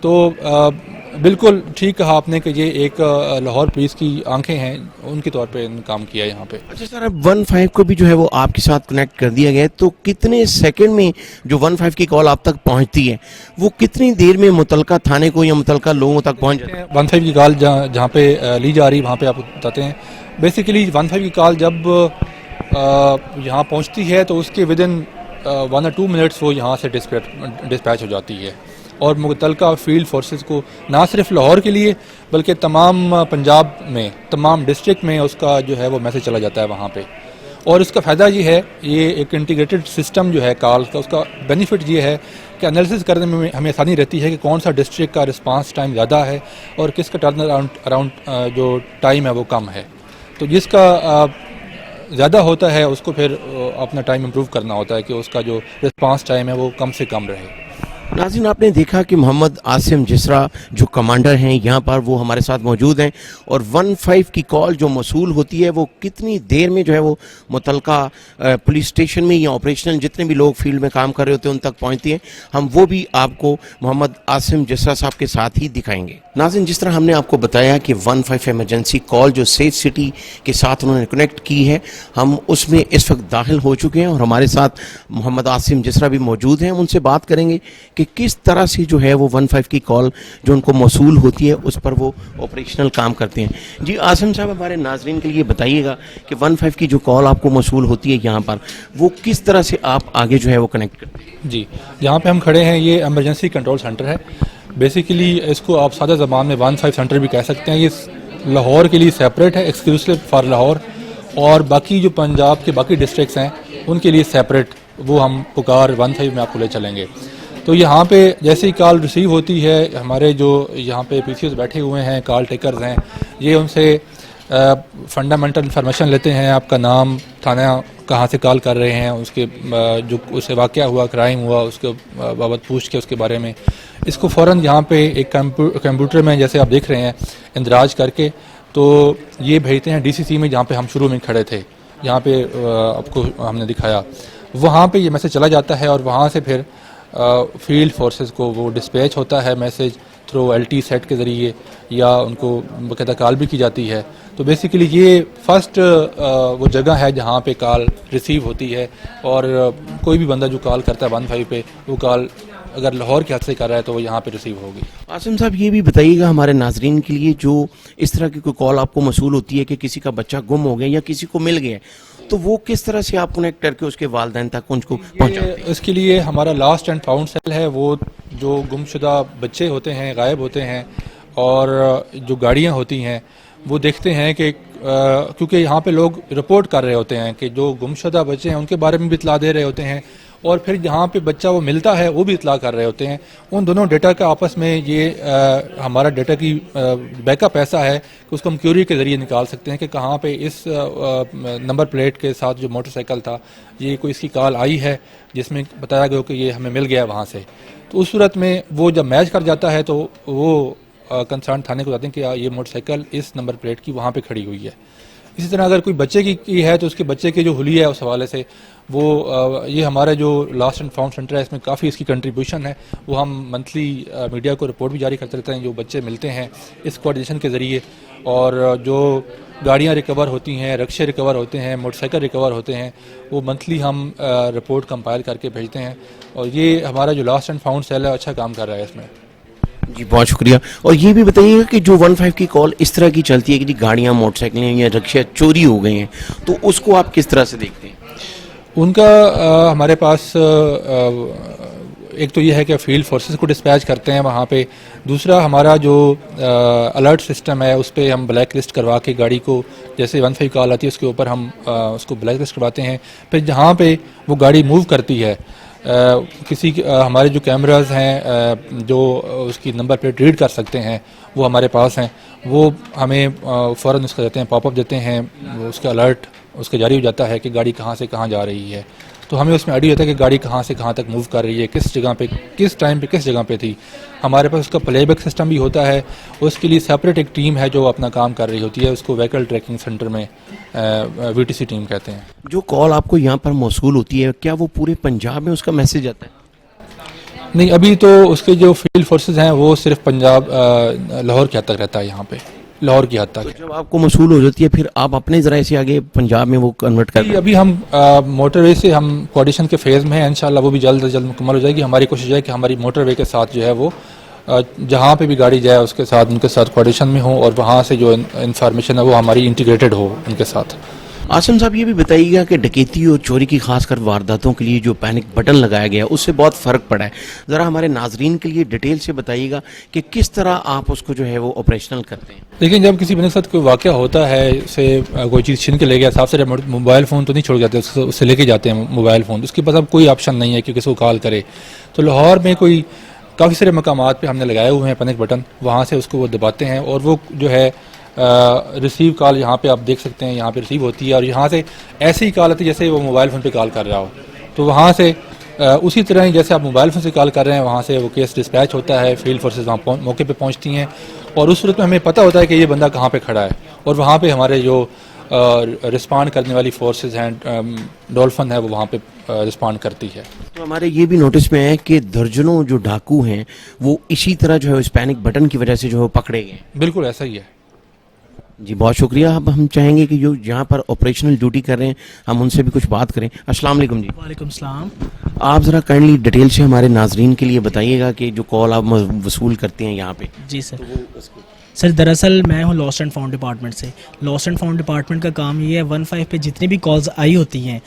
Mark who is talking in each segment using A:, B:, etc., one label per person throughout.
A: تو بالکل ٹھیک کہا آپ نے کہ یہ ایک لاہور پولیس کی آنکھیں ہیں، ان کے طور پہ کام کیا یہاں پہ.
B: اچھا سر، اب 15 کو بھی جو ہے وہ آپ کے ساتھ کنیکٹ کر دیا گیا ہے، تو کتنے سیکنڈ میں جو 15 کی کال آپ تک پہنچتی ہے وہ کتنی دیر میں متعلقہ تھانے کو یا متعلقہ لوگوں تک پہنچ جاتی ہے؟
A: 15 کی کال جہاں پہ لی جا رہی وہاں پہ آپ کو بتاتے ہیں. بیسیکلی 15 کی کال جب یہاں پہنچتی ہے تو اس کے ودن 1 or 2 منٹس وہ یہاں سے ڈسپیچ ہو جاتی ہے، اور متعلقہ فیلڈ فورسز کو نہ صرف لاہور کے لیے بلکہ تمام پنجاب میں، تمام ڈسٹرکٹ میں اس کا جو ہے وہ میسج چلا جاتا ہے وہاں پہ. اور اس کا فائدہ یہ ہے، یہ ایک انٹیگریٹڈ سسٹم جو ہے کال کا، اس کا بینیفٹ یہ ہے کہ انالیسس کرنے میں ہمیں آسانی رہتی ہے کہ کون سا ڈسٹرکٹ کا رسپانس ٹائم زیادہ ہے اور کس کا ٹرن اراؤنڈ جو ٹائم ہے وہ کم ہے. تو جس کا زیادہ ہوتا ہے اس کو پھر اپنا ٹائم امپروو کرنا ہوتا ہے کہ اس کا جو رسپانس ٹائم ہے وہ کم سے کم رہے.
B: ناظرین، آپ نے دیکھا کہ محمد عاصم جسرا جو کمانڈر ہیں یہاں پر، وہ ہمارے ساتھ موجود ہیں، اور 15 کی کال جو موصول ہوتی ہے وہ کتنی دیر میں جو ہے وہ متعلقہ پولیس اسٹیشن میں یا آپریشنل جتنے بھی لوگ فیلڈ میں کام کر رہے ہوتے ہیں ان تک پہنچتی ہیں. ہم وہ بھی آپ کو محمد عاصم جسرا صاحب کے ساتھ ہی دکھائیں گے. ناظرین، جس طرح ہم نے آپ کو بتایا کہ 15 ایمرجنسی کال جو سیف سٹی کے ساتھ انہوں نے کنیکٹ کی ہے، ہم اس میں اس وقت داخل ہو چکے ہیں اور ہمارے ساتھ محمد عاصم جسرا بھی موجود ہیں. ہم ان سے بات کریں گے کہ کس طرح سے جو ہے وہ 15 کی کال جو ان کو موصول ہوتی ہے اس پر وہ آپریشنل کام کرتے ہیں. جی عاصم صاحب، ہمارے ناظرین کے لیے بتائیے گا کہ 15 کی جو کال آپ کو موصول ہوتی ہے یہاں پر، وہ کس طرح سے آپ آگے جو ہے وہ کنیکٹ کرتے ہیں؟
A: جی، یہاں پہ ہم کھڑے ہیں، یہ ایمرجنسی کنٹرول سینٹر ہے. بیسیکلی اس کو آپ سادہ زبان میں 15 سینٹر بھی کہہ سکتے ہیں. یہ لاہور کے لیے سیپریٹ ہے، ایکسکلوسیو فار لاہور، اور باقی جو پنجاب کے باقی ڈسٹرکٹس ہیں ان کے لیے سیپریٹ، وہ ہم پکار 15 میں آپ کو لے چلیں گے. تو یہاں پہ جیسے ہی کال ریسیو ہوتی ہے، ہمارے جو یہاں پہ پی سی اوز بیٹھے ہوئے ہیں، کال ٹیکرز ہیں، یہ ان سے فنڈامنٹل انفارمیشن لیتے ہیں. آپ کا نام، تھانہ کہاں سے کال کر رہے ہیں، اس کے جو اس سے واقعہ ہوا، کرائم ہوا، اس کے بابت پوچھ کے اس کے بارے میں اس کو فوراً یہاں پہ ایک کمپیوٹر میں جیسے آپ دیکھ رہے ہیں اندراج کر کے تو یہ بھیجتے ہیں ڈی سی سی میں، جہاں پہ ہم شروع میں کھڑے تھے، یہاں پہ آپ کو ہم نے دکھایا. وہاں پہ یہ میسج چلا جاتا ہے اور وہاں سے پھر فیلڈ فورسز کو وہ ڈسپیچ ہوتا ہے میسج تھرو LT سیٹ کے ذریعے، یا ان کو باقاعدہ کال بھی کی جاتی ہے. تو بیسیکلی یہ فرسٹ وہ جگہ ہے جہاں پہ کال ریسیو ہوتی ہے، اور کوئی بھی بندہ جو کال کرتا ہے 15 پہ، وہ کال اگر لاہور کے حد سے کر رہا ہے تو وہ یہاں پہ ریسیو ہوگی.
B: عاصم صاحب، یہ بھی بتائیے گا ہمارے ناظرین کے لیے، جو اس طرح کی کوئی کال آپ کو موصول ہوتی ہے کہ کسی کا بچہ گم ہو گیا یا کسی کو مل گیا، تو وہ کس طرح سے آپ کنیکٹ کر کے اس کے والدین تک ان کو پہنچاتے ہیں؟
A: اس کے لیے ہمارا لاسٹ اینڈ فاؤنڈ سیل ہے، وہ جو گمشدہ بچے ہوتے ہیں، غائب ہوتے ہیں، اور جو گاڑیاں ہوتی ہیں وہ دیکھتے ہیں کہ کیونکہ یہاں پہ لوگ رپورٹ کر رہے ہوتے ہیں کہ جو گمشدہ بچے ہیں ان کے بارے میں بھی اطلاع دے رہے ہوتے ہیں، اور پھر جہاں پہ بچہ وہ ملتا ہے وہ بھی اطلاع کر رہے ہوتے ہیں. ان دونوں ڈیٹا کا آپس میں یہ ہمارا ڈیٹا کی بیک اپ ایسا ہے کہ اس کو ہم کیوری کے ذریعے نکال سکتے ہیں کہ کہاں پہ اس نمبر پلیٹ کے ساتھ جو موٹر سائیکل تھا، یہ کوئی اس کی کال آئی ہے جس میں بتایا گیا کہ یہ ہمیں مل گیا وہاں سے. تو اس صورت میں وہ جب میچ کر جاتا ہے تو وہ کنسرن تھانے کو بتاتے ہیں کہ یہ موٹر سائیکل اس نمبر پلیٹ کی وہاں پہ کھڑی ہوئی ہے. اسی طرح اگر کوئی بچے کی ہے تو اس کے بچے کے جو حلیہ ہے اس حوالے سے وہ یہ ہمارا جو لاسٹ اینڈ فاؤنڈ سینٹر ہے، اس میں کافی اس کی کنٹریبیوشن ہے. وہ ہم منتھلی میڈیا کو رپورٹ بھی جاری کرتے رہتے ہیں جو بچے ملتے ہیں اس کوآرڈینیشن کے ذریعے، اور جو گاڑیاں ریکور ہوتی ہیں، رکشے ریکور ہوتے ہیں، موٹر سائیکل ریکور ہوتے ہیں، وہ منتھلی ہم رپورٹ کمپائل کر کے بھیجتے ہیں. اور یہ ہمارا جو لاسٹ اینڈ فاؤنڈ سیل ہے اچھا کام کر رہا ہے اس میں.
B: جی بہت شکریہ. اور یہ بھی بتائیے گا کہ جو 15 کی کال اس طرح کی چلتی ہے کہ جی گاڑیاں، موٹر سائیکلیں یا رکشے چوری ہو گئے ہیں، تو اس کو آپ کس طرح سے دیکھتے ہیں؟
A: ان کا ہمارے پاس ایک تو یہ ہے کہ فیلڈ فورسز کو ڈسپیچ کرتے ہیں وہاں پہ. دوسرا ہمارا جو الرٹ سسٹم ہے اس پہ ہم بلیک لسٹ کروا کے گاڑی کو، جیسے 15 کال آتی ہے اس کے اوپر ہم اس کو بلیک لسٹ کرواتے ہیں. پھر جہاں پہ وہ گاڑی موو کرتی ہے، کسی ہمارے جو کیمراز ہیں جو اس کی نمبر پلیٹ ریڈ کر سکتے ہیں وہ ہمارے پاس ہیں، وہ ہمیں فوراً اس کا دیتے ہیں، پاپ اپ دیتے ہیں، اس کا الرٹ اس کا جاری ہو جاتا ہے کہ گاڑی کہاں سے کہاں جا رہی ہے. تو ہمیں اس میں آئیڈیا ہوتا ہے کہ گاڑی کہاں سے کہاں تک موو کر رہی ہے، کس جگہ پہ، کس ٹائم پہ، کس جگہ پہ تھی. ہمارے پاس اس کا پلے بیک سسٹم بھی ہوتا ہے. اس کے لیے سیپریٹ ایک ٹیم ہے جو اپنا کام کر رہی ہوتی ہے، اس کو وہیکل ٹریکنگ سینٹر میں VTC ٹیم کہتے ہیں.
B: جو کال آپ کو یہاں پر موصول ہوتی ہے، کیا وہ پورے پنجاب میں اس کا میسج آتا ہے؟
A: نہیں، ابھی تو اس کے جو فیلڈ فورسز ہیں وہ صرف پنجاب لاہور کی حد تک رہتا ہے، یہاں پہ لاہور کی حد تک ہے۔
B: جب آپ کو موصول ہو جاتی ہے پھر آپ اپنے ذرائع سے آگے پنجاب میں وہ کنورٹ کرتے ہیں؟
A: ابھی ہم موٹر وے سے ہم کوارڈینیشن کے فیز میں ہیں، انشاءاللہ وہ بھی جلد از جلد مکمل ہو جائے گی۔ ہماری کوشش ہے کہ ہماری موٹر وے کے ساتھ جو ہے وہ جہاں پہ بھی گاڑی جائے اس کے ساتھ ان کے ساتھ کوارڈینیشن میں ہو، اور وہاں سے جو انفارمیشن ہے وہ ہماری انٹیگریٹڈ ہو ان کے ساتھ۔
B: آسم صاحب یہ بھی بتائیے گا کہ ڈکیتی اور چوری کی خاص کر وارداتوں کے لیے جو پینک بٹن لگایا گیا اس سے بہت فرق پڑا ہے، ذرا ہمارے ناظرین کے لیے ڈیٹیل سے بتائیے گا کہ کس طرح آپ اس کو جو ہے وہ آپریشنل کرتے ہیں؟
A: لیکن جب کسی بندے کے ساتھ کوئی واقعہ ہوتا ہے، اسے کوئی چیز چھین کے لے گیا، صاف سے موبائل فون تو نہیں چھوڑ جاتے، اس سے لے کے جاتے ہیں موبائل فون، اس کے پاس اب کوئی آپشن نہیں ہے کہ کسی کو کال کرے۔ تو لاہور میں کوئی کافی سارے مقامات پہ ہم نے لگائے ہوئے ہیں پینک بٹن، وہاں سے اس کو وہ دباتے ہیں اور وہ جو ہے ریسیو کال یہاں پہ آپ دیکھ سکتے ہیں، یہاں پہ ریسیو ہوتی ہے اور یہاں سے ایسی ہی کال آتی ہے جیسے وہ موبائل فون پہ کال کر رہا ہو، تو وہاں سے اسی طرح ہی جیسے آپ موبائل فون سے کال کر رہے ہیں وہاں سے وہ کیس ڈسپیچ ہوتا ہے، فیلڈ فورسز وہاں موقع پہ پہنچتی ہیں، اور اس صورت میں ہمیں پتہ ہوتا ہے کہ یہ بندہ کہاں پہ کھڑا ہے، اور وہاں پہ ہمارے جو رسپانڈ کرنے والی فورسز ہیں، ڈولفن ہے، وہ وہاں پہ رسپانڈ کرتی ہے۔
B: تو ہمارے یہ بھی نوٹس میں ہے کہ درجنوں جو ڈاکو ہیں وہ اسی طرح جو ہے اس پینک بٹن کی وجہ سے جو ہے پکڑے گئے۔
A: بالکل ایسا ہی ہے۔
B: جی بہت شکریہ۔ اب ہم چاہیں گے کہ جو جہاں پر آپریشنل ڈیوٹی کر رہے ہیں ہم ان سے بھی کچھ بات کریں۔ السلام علیکم جی۔
C: وعلیکم السلام۔
B: آپ ذرا کائنڈلی ڈیٹیل سے ہمارے ناظرین کے لیے بتائیے گا کہ جو کال آپ وصول کرتے ہیں یہاں پہ۔
C: جی سر دراصل میں ہوں لاسٹ اینڈ فاؤنڈ ڈپارٹمنٹ سے۔ لاسٹ اینڈ فاؤنڈ ڈپارٹمنٹ کا کام یہ ہے 15 پہ جتنی بھی کالز آئی ہوتی ہیں،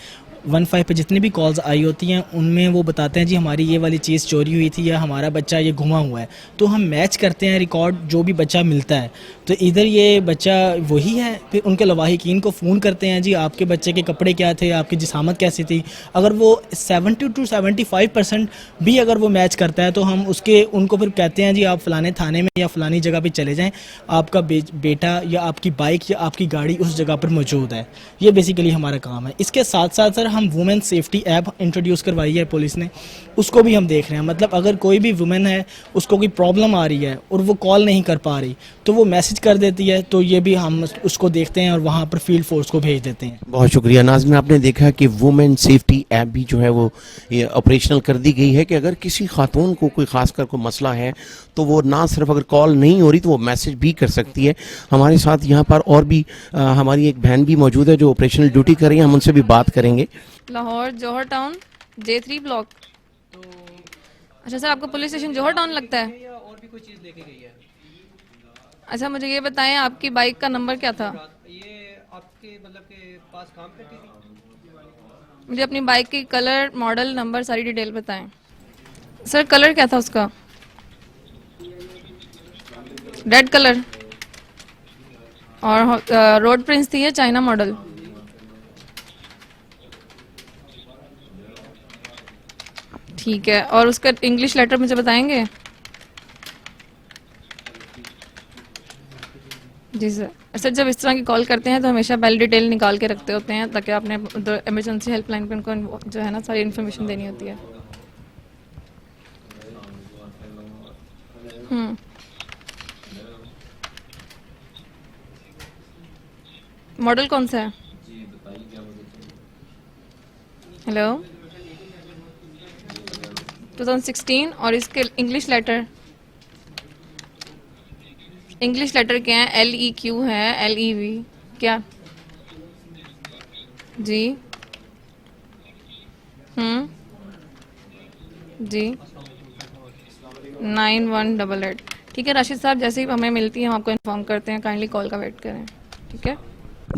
C: 15 پہ جتنی بھی کالز آئی ہوتی ہیں ان میں وہ بتاتے ہیں جی ہماری یہ والی چیز چوری ہوئی تھی یا ہمارا بچہ یہ گھما ہوا ہے، تو ہم میچ کرتے ہیں ریکارڈ جو بھی بچہ ملتا ہے، تو ادھر یہ بچہ وہی ہے، پھر ان کے لواحقین کو فون کرتے ہیں جی آپ کے بچے کے کپڑے کیا تھے، آپ کی جسامت کیسی تھی، اگر وہ 70 to 75% بھی اگر وہ میچ کرتا ہے تو ہم ان کو پھر کہتے ہیں جی آپ فلانے تھانے میں یا فلانی جگہ پہ چلے جائیں، آپ کا بیٹا یا آپ کی بائک یا آپ کی گاڑی اس جگہ پر موجود ہے۔ یہ بیسیکلی ہمارا کام ہے۔ اس کے ساتھ ساتھ سر ہم وومن سیفٹی ایپ انٹروڈیوس کروائی ہے پولیس نے، اس کو بھی ہم دیکھ رہے ہیں، مطلب اگر کوئی بھی وومن ہے اس کو کوئی پرابلم آ رہی ہے اور وہ کال نہیں کر پا رہی تو وہ میسج کر دیتی ہے، تو یہ بھی ہم اس کو دیکھتے ہیں اور وہاں پر فیلڈ فورس کو بھیج دیتے ہیں۔
B: بہت شکریہ۔ ناظرین آپ نے دیکھا کہ وومن سیفٹی ایپ بھی جو ہے وہ آپریشنل کر دی گئی ہے کہ اگر کسی خاتون کو کوئی خاص کر کوئی مسئلہ ہے تو وہ نہ صرف اگر کال نہیں ہو رہی تو وہ میسج بھی کر سکتی ہے۔ ہمارے ساتھ یہاں پر اور بھی ہماری ایک بہن بھی موجود ہے جو آپریشنل ڈیوٹی کر رہی ہیں، ہم ان سے بھی بات کریں گے۔
D: لاہور جوہر ٹاؤن J3 بلاک۔ اچھا سر، آپ کو پولیس اسٹیشن جوہر ٹاؤن لگتا ہے؟
C: اور بھی کوئی چیز لے کے گئی ہے؟
D: اچھا مجھے یہ بتائیں آپ کی بائک کا نمبر کیا تھا؟
C: یہ آپ کے مطلب کہ پاس کام کرتی تھی؟
D: مجھے اپنی بائک کی کلر، ماڈل، نمبر ساری ڈیٹیل بتائیں۔ سر کلر کیا تھا اس کا؟ ریڈ کلر، اور روڈ پرنس تھی یا چائنا ماڈل؟ ٹھیک ہے، اور اس کا انگلش لیٹر مجھے بتائیں گے؟ جی سر جب اس طرح کی کال کرتے ہیں تو ہمیشہ پہلے ڈیٹیل نکال کے رکھتے ہوتے ہیں تاکہ آپ نے ایمرجنسی ہیلپ لائن پہ ان کو جو ہے نا ساری انفارمیشن دینی ہوتی ہے۔ ماڈل کون سا ہے؟ ہیلو 2016، اور اس کے انگلش لیٹر کیا ہے؟ LEQ ہے، LEV کیا؟ جی جی 9188۔ ٹھیک ہے راشد صاحب، جیسے ہی ہمیں ملتی ہے ہم آپ کو انفارم کرتے ہیں، کائنڈلی کال کا ویٹ کریں، ٹھیک ہے؟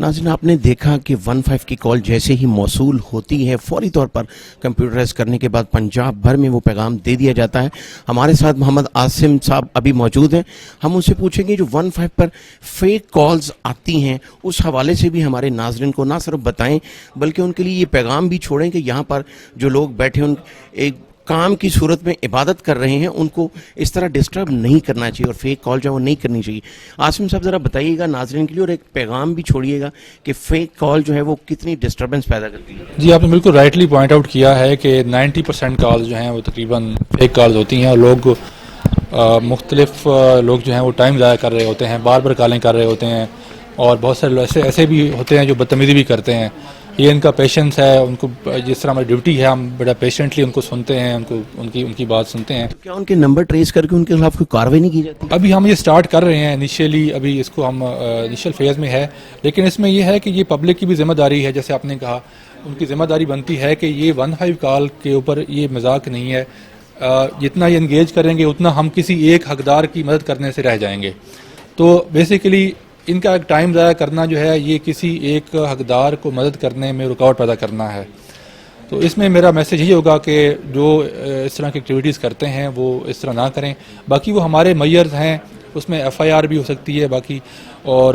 B: ناظرین آپ نے دیکھا کہ 15 کی کال جیسے ہی موصول ہوتی ہے فوری طور پر کمپیوٹرائز کرنے کے بعد پنجاب بھر میں وہ پیغام دے دیا جاتا ہے۔ ہمارے ساتھ محمد عاصم صاحب ابھی موجود ہیں، ہم ان سے پوچھیں گے جو 15 پر فیک کالز آتی ہیں اس حوالے سے بھی ہمارے ناظرین کو نہ صرف بتائیں بلکہ ان کے لیے یہ پیغام بھی چھوڑیں کہ یہاں پر جو لوگ بیٹھے ان ایک کام کی صورت میں عبادت کر رہے ہیں ان کو اس طرح ڈسٹرب نہیں کرنا چاہیے اور فیک کال جو ہے وہ نہیں کرنی چاہیے۔ عاصم صاحب ذرا بتائیے گا ناظرین کے لیے اور ایک پیغام بھی چھوڑیے گا کہ فیک کال جو ہے وہ کتنی ڈسٹربنس پیدا کرتی ہے۔
A: جی آپ نے بالکل رائٹلی پوائنٹ آؤٹ کیا ہے کہ 90% کالز جو ہیں وہ تقریباً فیک کالز ہوتی ہیں، اور لوگ مختلف لوگ جو ہیں وہ ٹائم ضائع کر رہے ہوتے ہیں، بار بار کالیں کر رہے ہوتے ہیں، اور بہت سارے لوگ ایسے بھی ہوتے ہیں جو بدتمیزی بھی کرتے ہیں۔ یہ ان کا پیشنس ہے. ان کو جس طرح ہماری ڈیوٹی ہے ہم بڑا پیشنٹلی ان کو سنتے ہیں, ان کی بات سنتے ہیں.
B: کیا ان کے نمبر ٹریس کر کے ان کے خلاف کوئی کارروائی نہیں کی جاتی؟
A: ابھی ہم یہ سٹارٹ کر رہے ہیں انیشیلی, ابھی اس کو ہم انیشیل فیز میں ہے, لیکن اس میں یہ ہے کہ یہ پبلک کی بھی ذمہ داری ہے. جیسے آپ نے کہا ان کی ذمہ داری بنتی ہے کہ یہ 15 کال کے اوپر یہ مذاق نہیں ہے. جتنا یہ انگیج کریں گے اتنا ہم کسی ایک حقدار کی مدد کرنے سے رہ جائیں گے. تو بیسیکلی ان کا ایک ٹائم ضائع کرنا جو ہے یہ کسی ایک حقدار کو مدد کرنے میں رکاوٹ پیدا کرنا ہے. تو اس میں میرا میسیج یہی ہوگا کہ جو اس طرح کی ایکٹیویٹیز کرتے ہیں وہ اس طرح نہ کریں. باقی وہ ہمارے میئرز ہیں, اس میں FIR بھی ہو سکتی ہے باقی, اور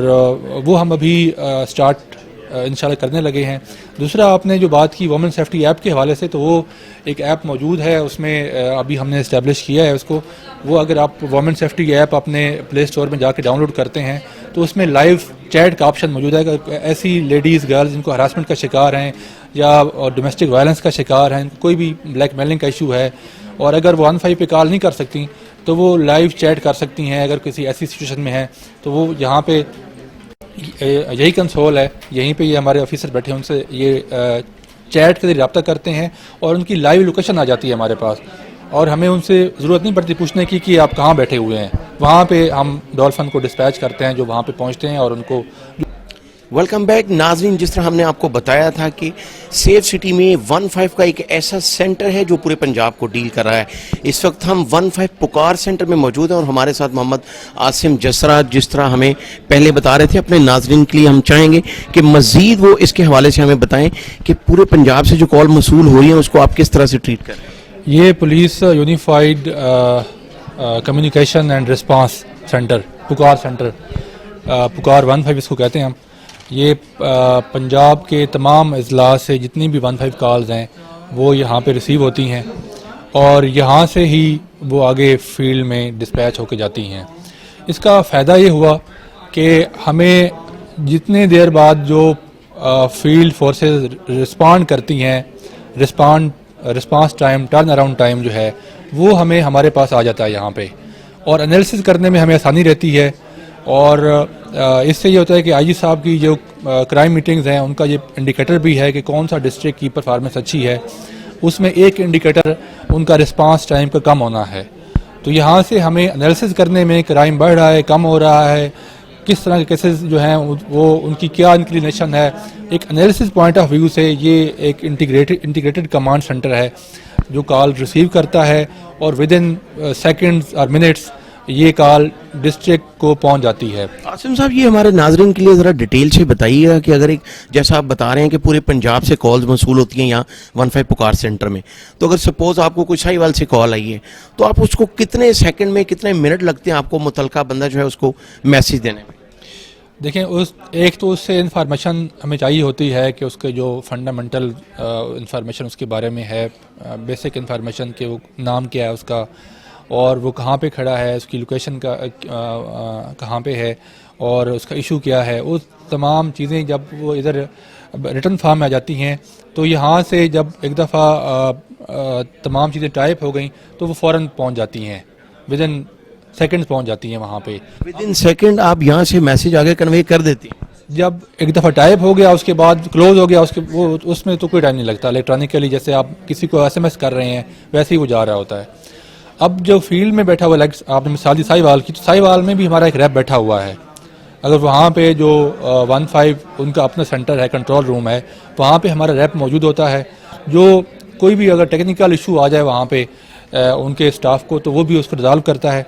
A: وہ ہم ابھی سٹارٹ انشاءاللہ کرنے لگے ہیں. دوسرا آپ نے جو بات کی وومن سیفٹی ایپ کے حوالے سے, تو وہ ایک ایپ موجود ہے, اس میں ابھی ہم نے اسٹیبلش کیا ہے اس کو. وہ اگر آپ وومن سیفٹی ایپ اپنے پلے اسٹور میں جا کے ڈاؤن لوڈ کرتے ہیں تو اس میں لائیو چیٹ کا آپشن موجود ہے. ایسی لیڈیز گرلز جن کو ہراسمنٹ کا شکار ہیں یا ڈومیسٹک وائلنس کا شکار ہیں, کوئی بھی بلیک میلنگ کا ایشو ہے, اور اگر وہ 15 پہ کال نہیں کر سکتی تو وہ لائیو چیٹ کر سکتی ہیں. اگر کسی ایسی سچویشن میں ہیں تو وہ یہاں پہ یہی کنسول ہے, یہیں پہ یہ ہمارے آفیسر بیٹھے ہیں, ان سے یہ چیٹ کے ذریعے رابطہ کرتے ہیں اور ان کی لائیو لوکیشن آ جاتی ہے ہمارے پاس, اور ہمیں ان سے ضرورت نہیں پڑتی پوچھنے کی کہ آپ کہاں بیٹھے ہوئے ہیں. وہاں پہ ہم ڈولفن کو ڈسپیچ کرتے ہیں جو وہاں پہ پہنچتے ہیں اور ان کو.
B: ویلکم بیک ناظرین, جس طرح ہم نے آپ کو بتایا تھا کہ سیف سٹی میں 15 کا ایک ایسا سینٹر ہے جو پورے پنجاب کو ڈیل کر رہا ہے. اس وقت ہم 15 پکار سینٹر میں موجود ہیں اور ہمارے ساتھ محمد عاصم جسرا, جس طرح ہمیں پہلے بتا رہے تھے. اپنے ناظرین کے لیے ہم چاہیں گے کہ مزید وہ اس کے حوالے سے ہمیں بتائیں کہ پورے پنجاب سے جو کال موصول ہو رہی ہیں اس کو آپ کس طرح سے ٹریٹ کر رہے ہیں.
A: یہ police unified communication and response centre, پکار سینٹر, پکار 15 اس کو کہتے ہیں ہم. یہ پنجاب کے تمام اضلاع سے جتنی بھی 15 کالز ہیں وہ یہاں پہ ریسیو ہوتی ہیں اور یہاں سے ہی وہ آگے فیلڈ میں ڈسپیچ ہو کے جاتی ہیں. اس کا فائدہ یہ ہوا کہ ہمیں جتنے دیر بعد جو فیلڈ فورسز رسپانڈ کرتی ہیں, response time, turn around time جو ہے وہ ہمیں ہمارے پاس آ جاتا ہے یہاں پہ, اور انالیسس کرنے میں ہمیں آسانی رہتی ہے. اور اس سے یہ ہوتا ہے کہ IG صاحب کی جو کرائم میٹنگز ہیں ان کا یہ انڈیکیٹر بھی ہے کہ کون سا ڈسٹرکٹ کی پرفارمنس اچھی ہے. اس میں ایک انڈیکیٹر ان کا رسپانس ٹائم کا کم ہونا ہے. تو یہاں سے ہمیں انالیسس کرنے میں کرائم بڑھ رہا ہے, کم ہو رہا ہے, کس طرح کے کیسز جو ہیں وہ ان کی کیا انکلینیشن ہے, ایک انالیسس پوائنٹ آف ویو سے یہ ایک انٹیگریٹڈ کمانڈ سینٹر ہے جو کال ریسیو کرتا ہے اور ود ان سیکنڈز اور منٹس یہ کال ڈسٹرکٹ کو پہنچ جاتی ہے.
B: عاصم صاحب, یہ ہمارے ناظرین کے لیے ذرا ڈیٹیل سے بتائیے گا کہ اگر ایک جیسا آپ بتا رہے ہیں کہ پورے پنجاب سے کالز موصول ہوتی ہیں یہاں 15 پکار سینٹر میں, تو اگر سپوز آپ کو کوئی ساہیوال سے کال آئی ہے تو آپ اس کو کتنے سیکنڈ میں, کتنے منٹ لگتے ہیں آپ کو متعلقہ بندہ جو ہے اس کو میسیج دینے میں؟
A: دیکھیں, ایک تو اس سے انفارمیشن ہمیں چاہیے ہوتی ہے کہ اس کے جو فنڈامنٹل انفارمیشن اس کے بارے میں ہے, بیسک انفارمیشن کہ وہ نام کیا ہے اس کا, اور وہ کہاں پہ کھڑا ہے, اس کی لوکیشن کا کہاں پہ ہے, اور اس کا ایشو کیا ہے. وہ تمام چیزیں جب وہ ادھر ریٹن فارم میں آ جاتی ہیں تو یہاں سے جب ایک دفعہ تمام چیزیں ٹائپ ہو گئیں تو وہ فوراً پہنچ جاتی ہیں, ود ان سیکنڈز پہنچ جاتی ہیں وہاں پہ.
B: ود ان سیکنڈ آپ یہاں سے میسیج آگے کنوے کر دیتی ہیں.
A: جب ایک دفعہ ٹائپ ہو گیا اس کے بعد کلوز ہو گیا اس میں تو کوئی ٹائم نہیں لگتا. الیکٹرانکلی جیسے آپ کسی کو SMS کر رہے ہیں ویسے ہی وہ جا رہا ہوتا ہے. اب جو فیلڈ میں بیٹھا ہوا, آپ نے مثال دی ساہیوال کی, تو ساہیوال میں بھی ہمارا ایک ریپ بیٹھا ہوا ہے. اگر وہاں پہ جو 15 ان کا اپنا سینٹر ہے, کنٹرول روم ہے, وہاں پہ ہمارا ریپ موجود ہوتا ہے. جو کوئی بھی اگر ٹیکنیکل ایشو آ جائے وہاں پہ ان کے اسٹاف کو تو وہ بھی اس کو ریزالو کرتا ہے.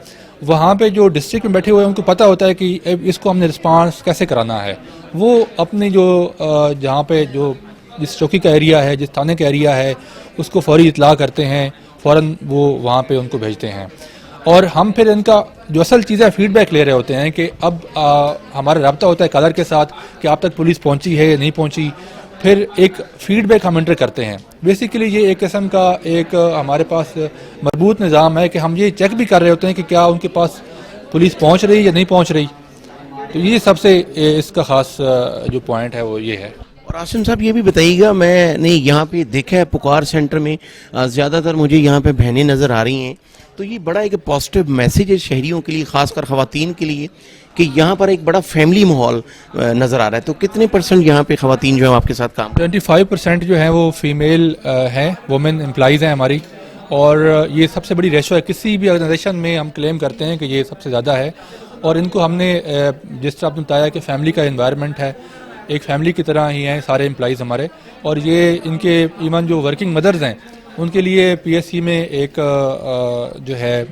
A: وہاں پہ جو ڈسٹرکٹ میں بیٹھے ہوئے ہیں ان کو پتہ ہوتا ہے کہ اس کو ہم نے رسپانس کیسے کرانا ہے. وہ اپنے جو جہاں پہ جو جس چوکی کا ایریا ہے, جس تھانے کا ایریا ہے, اس کو فوری اطلاع کرتے ہیں, فوراً وہ وہاں پہ ان کو بھیجتے ہیں. اور ہم پھر ان کا جو اصل چیز ہے فیڈ بیک لے رہے ہوتے ہیں کہ اب ہمارا رابطہ ہوتا ہے کالر کے ساتھ کہ آپ تک پولیس پہنچی ہے یا نہیں پہنچی. پھر ایک فیڈ بیک ہم انٹر کرتے ہیں. بیسیکلی یہ ایک قسم کا ایک ہمارے پاس مربوط نظام ہے کہ ہم یہ چیک بھی کر رہے ہوتے ہیں کہ کیا ان کے پاس پولیس پہنچ رہی یا نہیں پہنچ رہی. تو یہ سب سے اس کا خاص جو پوائنٹ ہے وہ یہ ہے.
B: اور عاصم صاحب یہ بھی بتائیے گا, میں نے یہاں پہ دیکھا ہے پکار سینٹر میں زیادہ تر مجھے یہاں پہ بہنیں نظر آ رہی ہیں, تو یہ بڑا ایک پازیٹیو میسیج ہے شہریوں کے لیے, خاص کر خواتین کے لیے, کہ یہاں پر ایک بڑا فیملی ماحول نظر آ رہا ہے. تو کتنے % یہاں پہ خواتین جو ہیں آپ کے ساتھ کام؟
A: 25% جو ہیں وہ فیمیل ہیں, وومن امپلائیز ہیں ہماری, اور یہ سب سے بڑی ریشو ہے. کسی بھی آرگنائزیشن میں ہم کلیم کرتے ہیں کہ یہ سب سے زیادہ ہے, اور ان کو ہم نے جس طرح آپ نے بتایا کہ فیملی کا انوائرمنٹ ہے, ایک فیملی کی طرح ہی ہیں سارے امپلائیز ہمارے. اور یہ ان کے ایون جو ورکنگ مدرز ہیں ان کے لیے پی ایس سی میں ایک جو ہے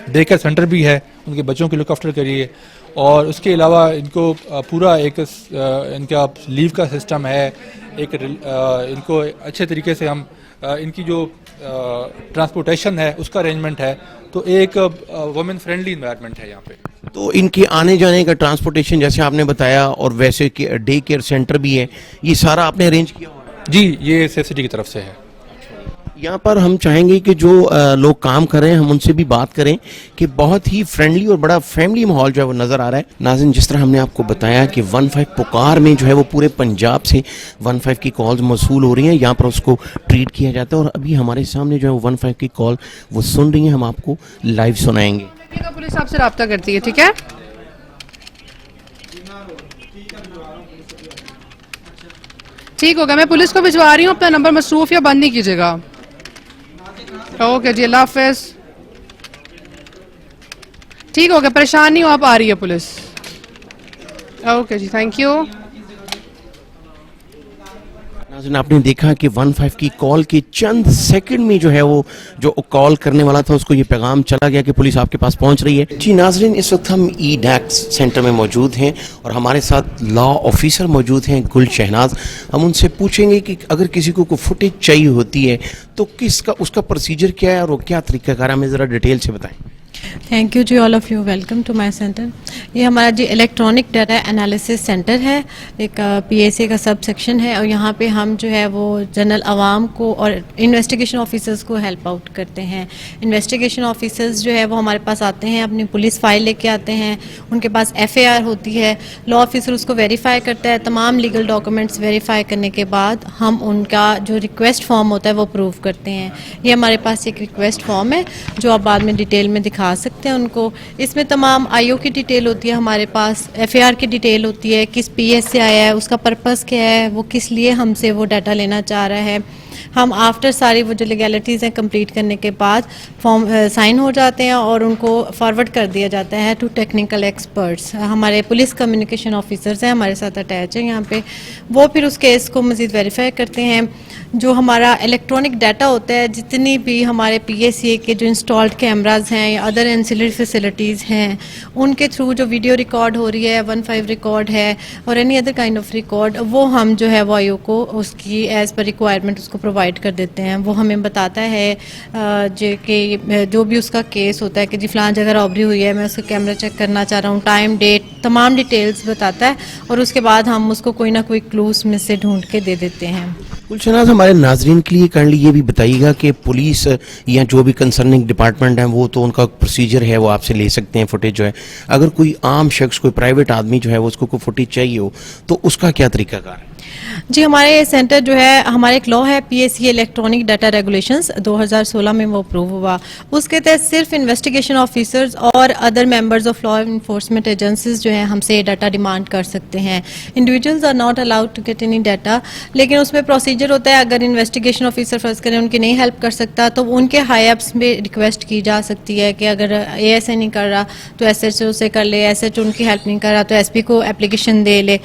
A: ڈے کیئر سینٹر بھی ہے ان کے بچوں کے لک آفٹر کے لیے, اور اس کے علاوہ ان کو پورا ایک ان کا لیو کا سسٹم ہے, ایک ان کو اچھے طریقے سے ہم ان کی جو ٹرانسپورٹیشن ہے اس کا ارینجمنٹ ہے, تو ایک وومن فرینڈلی انوائرمنٹ ہے یہاں پہ.
B: تو ان کے آنے جانے کا ٹرانسپورٹیشن جیسے آپ نے بتایا, اور ویسے کہ ڈے کیئر سینٹر بھی ہے, یہ سارا آپ نے ارینج کیا ہوا ہے؟
A: جی, یہ سیف سٹی کی طرف سے ہے.
B: یہاں پر ہم چاہیں گے کہ جو لوگ کام کر رہے ہیں ہم ان سے بھی بات کریں کہ بہت ہی فرینڈلی اور بڑا فیملی ماحول جو ہے وہ نظر آ رہا ہے. ناظرین, جس طرح ہم نے آپ کو بتایا کہ 15 پکار میں جو ہے وہ پورے پنجاب سے 15 کی کالز موصول ہو رہی ہیں, یہاں پر اس کو ٹریٹ کیا جاتا ہے, اور ابھی ہمارے سامنے جو ہے وہ 15 کی کال وہ سن رہی ہیں, ہم آپ کو لائیو سنائیں گے.
E: پولیس آپ سے رابطہ کرتی ہے, ٹھیک ہے؟ ٹھیک ہوگا, میں پولیس کو بھجوا رہی ہوں, اپنا نمبر مصروف یا بند نہیں کیجیے گا. اوکے جی, اللہ حافظ. ٹھیک ہو گیا, پریشان نہیں ہو آپ, آ رہی ہے پولیس. اوکے جی, تھینک یو.
B: ناظرین, آپ نے دیکھا کہ 15 کی کال کے چند سیکنڈ میں جو ہے وہ جو کال کرنے والا تھا اس کو یہ پیغام چلا گیا کہ پولیس آپ کے پاس پہنچ رہی ہے. جی ناظرین, اس وقت ہم ای ڈیکس سینٹر میں موجود ہیں اور ہمارے ساتھ لا آفیسر موجود ہیں گل شہناز. ہم ان سے پوچھیں گے کہ اگر کسی کو کوئی فوٹیج چاہیے ہوتی ہے تو اس کا پروسیجر کیا ہے اور وہ کیا طریقہ کار ہے, ہمیں ذرا ڈیٹیل سے بتائیں.
F: تھینک یو جی, all of you, welcome to my centre. یہ ہمارا جی الیکٹرانک ڈیٹا انالیسس سینٹر ہے, ایک پی ایس اے کا سب سیکشن ہے, اور یہاں پہ ہم جو ہے وہ جنرل عوام کو اور انویسٹیگیشن آفیسرز کو ہیلپ آؤٹ کرتے ہیں. انویسٹیگیشن آفیسرز جو ہے وہ ہمارے پاس آتے ہیں, اپنی پولیس فائل لے کے آتے ہیں, ان کے پاس ایف اے آر ہوتی ہے, لا آفیسر اس کو ویریفائی کرتا ہے, تمام لیگل ڈاکومنٹس ویریفائی کرنے کے بعد ہم ان کا جو ریکویسٹ فارم ہوتا ہے وہ اپروو کرتے ہیں. یہ ہمارے پاس ایک ریکویسٹ فارم ہے جو آپ بعد میں ڈیٹیل میں دکھا سکتے ہیں ان کو. اس میں تمام آئی او کی ڈیٹیل ہوتی ہے, ہمارے پاس ایف اے آر کی ڈیٹیل ہوتی ہے, کس پی ایس سے آیا ہے, اس کا پرپس کیا ہے, وہ کس لیے ہم سے وہ ڈیٹا لینا چاہ رہا ہے. ہم آفٹر ساری وہ جو لیگیلٹیز ہیں کمپلیٹ کرنے کے بعد فارم سائن ہو جاتے ہیں اور ان کو فارورڈ کر دیا جاتا ہے ٹو ٹیکنیکل ایکسپرٹس. ہمارے پولیس کمیونیکیشن آفیسرز ہیں ہمارے ساتھ اٹیچ ہیں یہاں پہ, وہ پھر اس کیس کو مزید ویریفائی کرتے ہیں. جو ہمارا الیکٹرانک ڈیٹا ہوتا ہے, جتنی بھی ہمارے پی ایس سی اے کے جو انسٹالڈ کیمراز ہیں یا ادر اینسلری فیسلٹیز ہیں, ان کے تھرو جو ویڈیو ریکارڈ ہو رہی ہے, 15 ریکارڈ ہے اور any other kind of record, وہ ہم جو ہے وہ آئی او کو اس کی ایز پر ریکوائرمنٹ اس کو پرووائڈ کر دیتے ہیں. وہ ہمیں بتاتا ہے کہ جو بھی اس کا کیس ہوتا ہے کہ جی فلاں جگہ رابری ہوئی ہے, میں اس کا کیمرہ چیک کرنا چاہ رہا ہوں, ٹائم ڈیٹ تمام ڈیٹیلز بتاتا ہے, اور اس کے بعد ہم اس کو کوئی نہ کوئی کلوز میں سے ڈھونڈ کے دے دیتے ہیں.
B: گلشناز, ہمارے ناظرین کے لیے کائنڈلی یہ بھی بتائیے گا کہ پولیس یا جو بھی کنسرننگ ڈپارٹمنٹ ہیں وہ تو ان کا پروسیجر ہے, وہ آپ سے لے سکتے ہیں فوٹیج جو ہے. اگر کوئی عام شخص, کوئی پرائیویٹ آدمی جو ہے وہ اس کو کوئی فوٹیج چاہیے ہو تو اس کا کیا طریقہ کار ہے؟
F: جی, ہمارے سینٹر جو ہے, ہمارے ایک لا ہے P S C electronic data regulations 2016 میں وہ اپروو ہوا. اس کے تحت صرف انویسٹیگیشن آفیسرز اور other members of law enforcement agencies جو ہیں ہم سے ڈیٹا ڈیمانڈ کر سکتے ہیں. Individuals are not allowed to get any data, لیکن اس میں پروسیجر ہوتا ہے, اگر انویسٹیگیشن آفیسر فرض کریں ان کی نہیں ہیلپ کر سکتا تو ان کے ہائی اپس میں ریکویسٹ کی جا سکتی ہے کہ اگر اے ایس اے نہیں کر رہا تو ایس ایچ او سے کر لے, ایس ایچ او ان کی ہیلپ نہیں کر رہا تو ایس پی کو اپلیکیشن دے لے.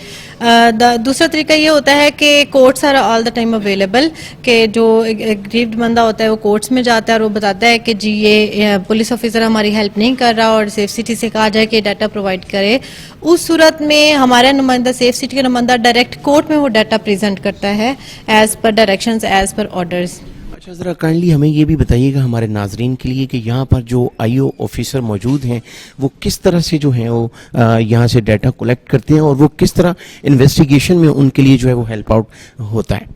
F: دوسرا طریقہ یہ ہوتا ہے کہ courts are all the time available, کہ جو گریوڈ بندہ ہوتا ہے وہ کورٹس میں جاتا ہے اور وہ بتاتا ہے کہ جی یہ پولیس آفیسر ہماری ہیلپ نہیں کر رہا اور سیف سٹی سے کہا جائے کہ ڈیٹا پرووائڈ کرے. اس صورت میں ہمارا نمائندہ, سیف سٹی کا نمائندہ, ڈائریکٹ کورٹ میں وہ ڈیٹا پریزنٹ کرتا ہے as per directions, as per orders.
B: اچھا, ذرا کائنڈلی ہمیں یہ بھی بتائیے گا ہمارے ناظرین کے لیے کہ یہاں پر جو آئی او آفیسر موجود ہیں وہ کس طرح سے جو ہیں وہ یہاں سے ڈیٹا کلیکٹ کرتے ہیں اور وہ کس طرح انویسٹیگیشن میں ان کے لیے جو ہے وہ ہیلپ آؤٹ ہوتا ہے.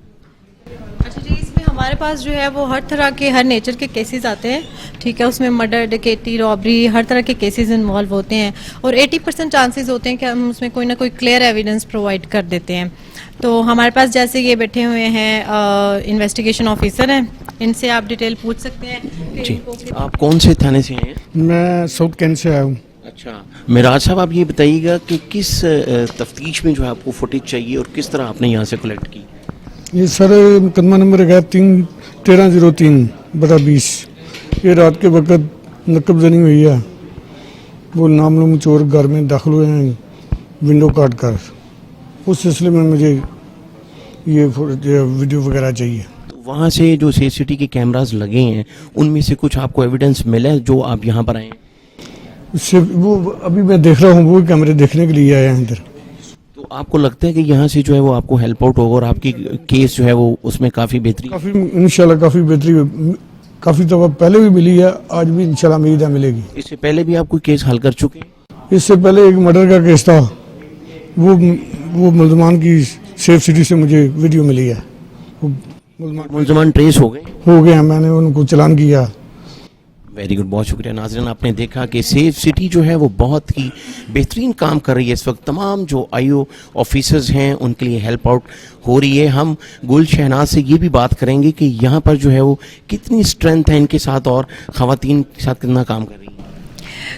F: اچھا جی, اس میں ہمارے پاس جو ہے وہ ہر طرح کے, ہر نیچر کے کیسز آتے ہیں, ٹھیک ہے, اس میں مرڈر, ڈکیٹی, رابری, ہر طرح کے کیسز انوالو ہوتے ہیں, اور 80% چانسز ہوتے ہیں کہ ہم اس میں کوئی نہ کوئی کلیئر ایویڈنس پرووائڈ کر دیتے ہیں. تو ہمارے پاس جیسے یہ بیٹھے ہوئے ہیں انویسٹیگیشن آفیسر ہیں, ان سے آپ ڈیٹیل پوچھ سکتے ہیں کہ
B: جی,
F: ان کو
B: آپ کون سے تھانے سے ہیں؟
G: میں ساؤتھ کینٹ سے آیا ہوں.
B: اچھا, معراج صاحب آپ یہ بتائیے گا کہ کس تفتیش میں جو ہے آپ کو فوٹیج چاہیے اور کس طرح آپ نے یہاں سے کلیکٹ کی؟
G: یہ سر مقدمہ نمبر 1303/20, یہ رات کے وقت نقب زنی ہوئی ہے, وہ نامعلوم چور گھر میں داخل ہوئے ہیں ونڈو کاٹ کر, اس سلسلے میں مجھے یہ ویڈیو وغیرہ چاہیے.
B: وہاں سے جو سی سی ٹی کے کیمراز لگے ہیں ان میں سے کچھ آپ کو ایویڈنس ملا ہے جو آپ یہاں پر آئے ہیں؟
G: اس سے وہ ابھی میں دیکھ رہا ہوں, وہ کیمرے دیکھنے کے لیے آیا ہیں ادھر.
B: تو آپ کو لگتا ہے کہ یہاں سے جو ہے وہ آپ کو ہیلپ آؤٹ ہوگا اور آپ کی کیس جو ہے وہ اس میں کافی بہتری؟
G: کافی انشاءاللہ کافی بہتری, کافی دفعہ پہلے بھی ملی ہے, آج بھی انشاءاللہ امید ہے ملے گی.
B: اس سے پہلے بھی آپ کوئی کیس حل کر چکے ہیں؟
G: اس سے پہلے ایک مرڈر کا کیس تھا, وہ ملزمان کی سیف سٹی سے مجھے ویڈیو ملی ہے. وہ
B: ملزمان ٹریس ہو گئے
G: ہیں, میں نے ان کو چلان کیا.
B: ویری گڈ, بہت شکریہ. ناظرین, آپ نے دیکھا کہ سیف سٹی جو ہے وہ بہت ہی بہترین کام کر رہی ہے اس وقت. تمام جو آئی او آفیسرز ہیں ان کے لیے ہیلپ آؤٹ ہو رہی ہے. ہم گل شہناز سے یہ بھی بات کریں گے کہ یہاں پر جو ہے وہ کتنی اسٹرینتھ ہے ان کے ساتھ اور خواتین کے ساتھ کتنا کام کر رہی ہے.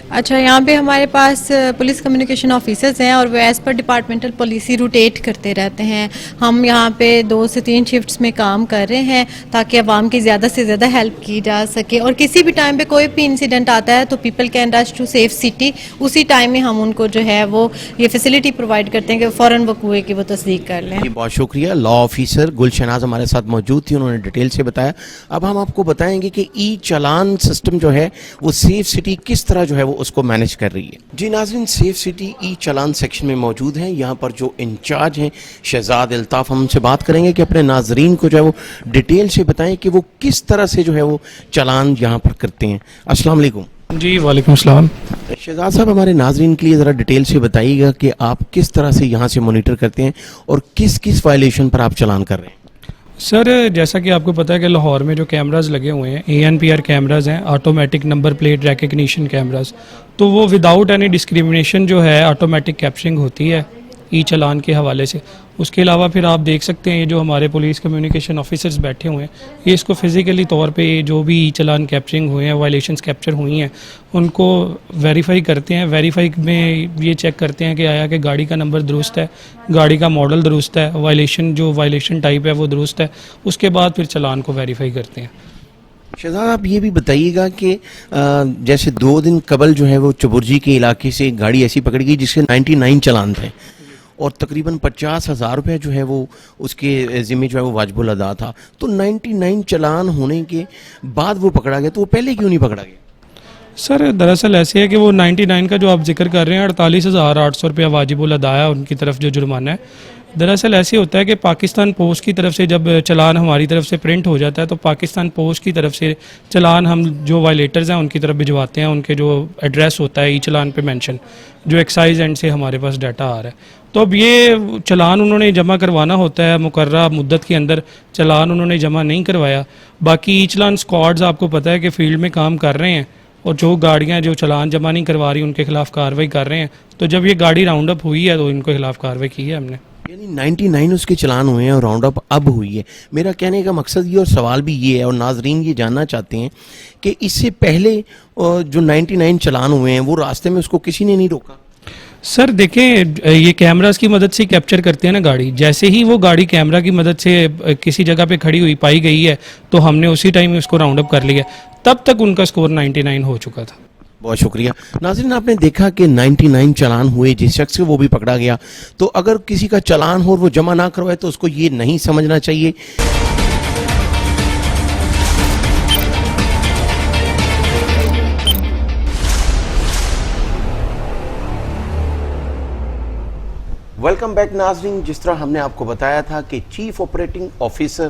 F: اچھا, یہاں پہ ہمارے پاس پولیس کمیونیکیشن آفیسرز ہیں اور وہ as per departmental policy rotate کرتے رہتے ہیں. ہم یہاں پہ 2 سے 3 شفٹس میں کام کر رہے ہیں تاکہ عوام کی زیادہ سے زیادہ ہیلپ کی جا سکے, اور کسی بھی ٹائم پہ کوئی بھی انسیڈنٹ آتا ہے تو people can rush to safe city. اسی ٹائم میں ہم ان کو جو ہے وہ یہ فیسلٹی پرووائڈ کرتے ہیں کہ فوراً وقوع کی وہ تصدیق کر لیں.
B: بہت شکریہ. لا آفیسر گل شہناز ہمارے ساتھ موجود تھی, انہوں نے ڈیٹیل سے بتایا. اب ہم آپ کو بتائیں گے کہ ای چالان سسٹم جو ہے وہ سیف سٹی کس طرح جو ہے وہ اس کو مینیج کر رہی ہے. جی ناظرین, سیف سٹی ای چالان سیکشن میں موجود ہیں. یہاں پر جو انچارج ہیں شہزاد الطاف, ہم ان سے بات کریں گے کہ اپنے ناظرین کو جو ہے وہ ڈیٹیل سے بتائیں کہ وہ کس طرح سے جو ہے وہ چالان یہاں پر کرتے ہیں. السلام علیکم.
H: جی وعلیکم السلام.
B: شہزاد صاحب, ہمارے ناظرین کے لیے ذرا ڈیٹیل سے بتائیے گا کہ آپ کس طرح سے یہاں سے مانیٹر کرتے ہیں اور کس کس وائلیشن پر آپ چالان کر رہے ہیں؟
H: سر, جیسا کہ آپ کو پتہ ہے کہ لاہور میں جو کیمراز لگے ہوئے ہیں ANPR کیمراز ہیں, automatic number plate recognition cameras, تو وہ وداؤٹ اینی ڈسکریمنیشن جو ہے آٹومیٹک کیپچرنگ ہوتی ہے ای چالان کے حوالے سے. اس کے علاوہ پھر آپ دیکھ سکتے ہیں جو ہمارے پولیس کمیونیکیشن آفیسرز بیٹھے ہوئے ہیں, یہ اس کو فزیکلی طور پہ جو بھی ای چالان کیپچرنگ ہوئے ہیں, وائلیشنز کیپچر ہوئی ہیں, ان کو ویریفائی کرتے ہیں. ویریفائی میں یہ چیک کرتے ہیں کہ آیا کہ گاڑی کا نمبر درست ہے, گاڑی کا ماڈل درست ہے, وائلیشن ٹائپ ہے وہ درست ہے. اس کے بعد پھر چالان کو ویریفائی کرتے ہیں.
B: شہزاد, آپ یہ بھی بتائیے گا کہ جیسے 2 دن قبل جو ہے وہ چبرجی کے علاقے سے گاڑی ایسی پکڑی گئی جس کے 99 چالان تھے اور تقریباً 50,000 روپے جو ہے وہ اس کے ذمہ جو ہے وہ واجب الادا تھا. تو 99 چالان ہونے کے بعد وہ پکڑا گیا, تو وہ پہلے کیوں نہیں پکڑا گیا؟
H: سر, دراصل ایسے ہے کہ وہ 99 کا جو آپ ذکر کر رہے ہیں 48,800 روپیہ واجب الادا ہے ان کی طرف جو جرمانہ ہے. دراصل ایسے ہوتا ہے کہ پاکستان پوسٹ کی طرف سے جب چلان ہماری طرف سے پرنٹ ہو جاتا ہے تو پاکستان پوسٹ کی طرف سے چلان ہم جو وائلیٹرز ہیں ان کی طرف بھجواتے ہیں. ان کے جو ایڈریس ہوتا ہے ای چلان پہ مینشن, جو ایکسائز اینڈ سے ہمارے پاس ڈیٹا آ رہا ہے. تو اب یہ چلان انہوں نے جمع کروانا ہوتا ہے مقررہ مدت کے اندر, چلان انہوں نے جمع نہیں کروایا. باقی ای چلان اسکواڈز آپ کو پتہ ہے کہ فیلڈ میں کام کر رہے ہیں اور جو گاڑیاں جو چلان جمع نہیں کروا رہی ان کے خلاف کارروائی کر رہے ہیں. تو جب یہ گاڑی راؤنڈ اپ ہوئی ہے تو ان کے خلاف کارروائی کی ہے ہم نے.
B: یعنی 99 اس کے چلان ہوئے ہیں اور راؤنڈ اپ اب ہوئی ہے. میرا کہنے کا مقصد یہ اور سوال بھی یہ ہے, اور ناظرین یہ جاننا چاہتے ہیں کہ اس سے پہلے جو 99 چلان ہوئے ہیں وہ راستے میں اس کو کسی نے نہیں روکا؟
H: سر دیکھیں, یہ کیمراز کی مدد سے کیپچر کرتے ہیں نا گاڑی. جیسے ہی وہ گاڑی کیمرہ کی مدد سے کسی جگہ پہ کھڑی ہوئی پائی گئی ہے تو ہم نے اسی ٹائم اس کو راؤنڈ اپ کر لیا. تب تک ان کا سکور 99 ہو چکا تھا.
B: بہت شکریہ. ناظرین, آپ نے دیکھا کہ 99 چلان ہوئے, جس شخص سے وہ بھی پکڑا گیا. تو اگر کسی کا چلان ہو اور وہ جمع نہ کروائے تو اس کو یہ نہیں سمجھنا چاہیے ویلکم بیک. ناظرین, جس طرح ہم نے آپ کو بتایا تھا کہ چیف آپریٹنگ آفیسر